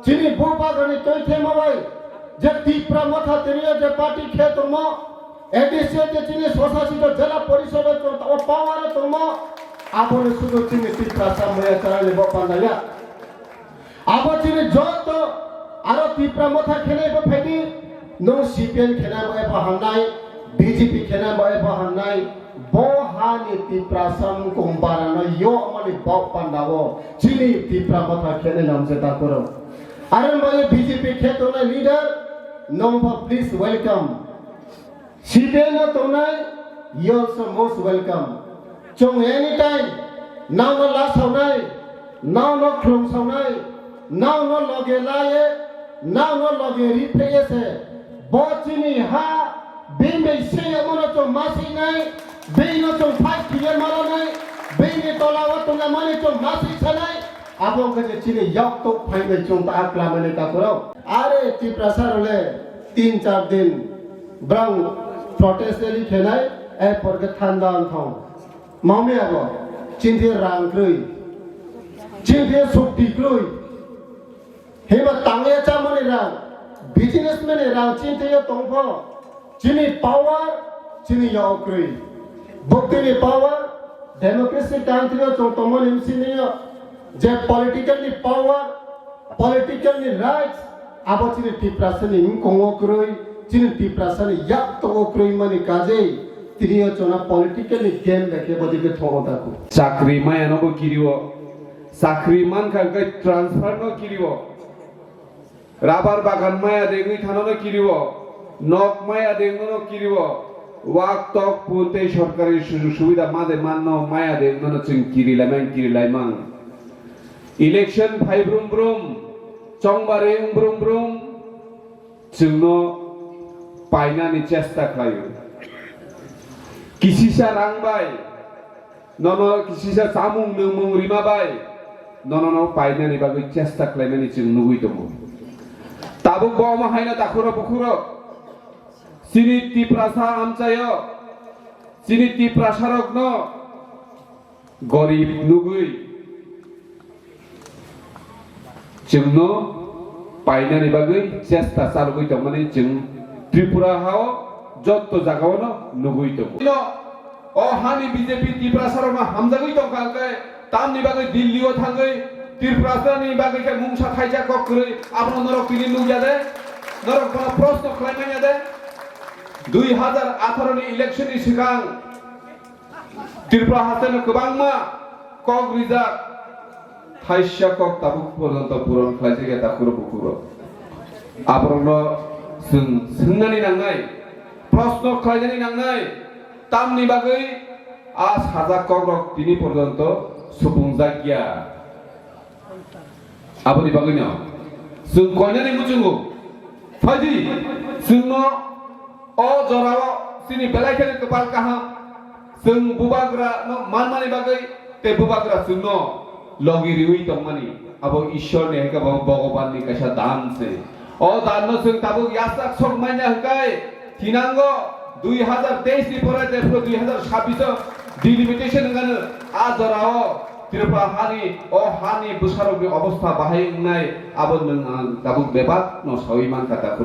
চিনি বুবাগনি তৈথে মাবাই যে তীব্র মাথা তিনি যে পার্টি খেয়ে তোমা এডিসিও যে চিনি স্বশাসিত জেলা পরিষদের ও পাওয়ারে তোমা আপনি শুধু চিনি তীব্র সামনে চালালে বাপান্ডায়া আবো চিনি যত আরো তীব্র মাথা খেলে ফেটি নো সিপিএন খেলা বয়ে বাহান্নাই বিজেপি খেলা বয়ে বাহান্নাই বহানি তীব্র সাম কুম্বারানো ইয়ো মানে বাপান্ডাবো চিনি তীব্র মাথা খেলে নামছে তা করো আরে ভাই বিজেপি ক্ষেত্রে লিডার নম্বর প্লিজ ওয়েলকাম সিপিএন তোনাই ইউ অলসো মোস্ট ওয়েলকাম চং এনি টাইম নাও ন লা সাউনাই নাও ন খ্রুম সাউনাই নাও ন লগে লায়ে নাও ন লগে রিপ্লেসে বচিনি হা বিমে সে এমন চং মাসি নাই বেইনো চং ফাইভ ক্লিয়ার মারা নাই বেইনে তলাওয়া তোনা মানে চং মাসি ছানাই abang kerja cini yak tok final cung tak akla mereka kurau. Are Ciprasa oleh 3-4 दिन brang protest dari kenai pergi tandaan thong. Mami apa? Cinta rang krui, cinta sukti krui. Hebat tangnya caman rang, businessman rang cinta ya tongpo. Cini power, cini ya krui. Bukti ni power, democracy country ya cung toman MC ni ya. যে politically পাওয়ার politically rights আবার চিনি টিপ্রাসানি কংক্রই চিনি টিপ্রাসানি ইয়াক তংক্রই মানে কাজে তিনি চনা politically game দেখে বদিকে থমতাকু চাকরি মায়ানবো কিরিব চাকরি মান কালকে ট্রান্সফার ন কিরিব রাবার বাগান মায়া দেগুই থানো কিরিব নক মায়া দেগু ন কিরিব ওয়াক তক পুতে সরকারি সুযোগ সুবিধা মাদে মান্ন মায়া দেগু ন চিন কিরিলাইমান ইলেকশন ফাই ব্রুম ব্রুম চংবারে ব্রুম ব্রুম जोंनो पाइनानि चेष्टा खालायो किसिसा रांबाय ननो किसिसा सामुं नोमुं रिमाबाय ननो पाइनानि बागै चेष्टा खालायनानि जों नुगै दङ ताबो बमा हायना दाखुरो बुखुरो सिनि तिप्रासा आमचायो सिनि तिप्रासारक न गरीब नुगै जोंनो पाइनानि बागै चेष्टा चालुगै दं माने जों त्रिपुरा हाव जत्त जागावनो नुगै दं ओ हानि बीजेपी त्रिपुरासारमा हामजागै दं कालकै तामनि बागै दिल्लीयाव थांगै त्रिपुरासारनि बागै के मुंसा थाइजा कक्रै आपन नरक पिनि नुजादे नरक बना प्रश्न खालामनाया दे 2018 नि इलेक्शननि सिगां त्रिपुरा हासानो गोबांमा कक रिजार्भ थाइसा कक ताबुक पर्यन्त पुरन खालायजे दाखुरो बुखुरो आबरनो जों सोंनानै नांनाय प्रश्न खालायनानै नांनाय तामनि बागै आ साजा कक दिनि पर्यन्त सुफुंजागिया आबनि बागै न जों कयनानै बुझुगो फायदि जोंनो अ जराव सिनि बेलायखेनि कपाल काहा जों बुबाग्रा मानमानि बागै ते बुबाग्रा जोंनो लगिरिउइ तंमानि अब ईश्वर ने हेका भगवान नि कैसा दान से ओ दान न जों ताबो यासाक सक माइना हकाय थिनांगो 2023 नि परे देफ्रो 2026 डिलिमिटेशन गानो आ जराव त्रिपुरा हानि ओ हानि बुसारक अवस्था बाहायनाय आबो नों ताबो बेबाद न सयमान काटा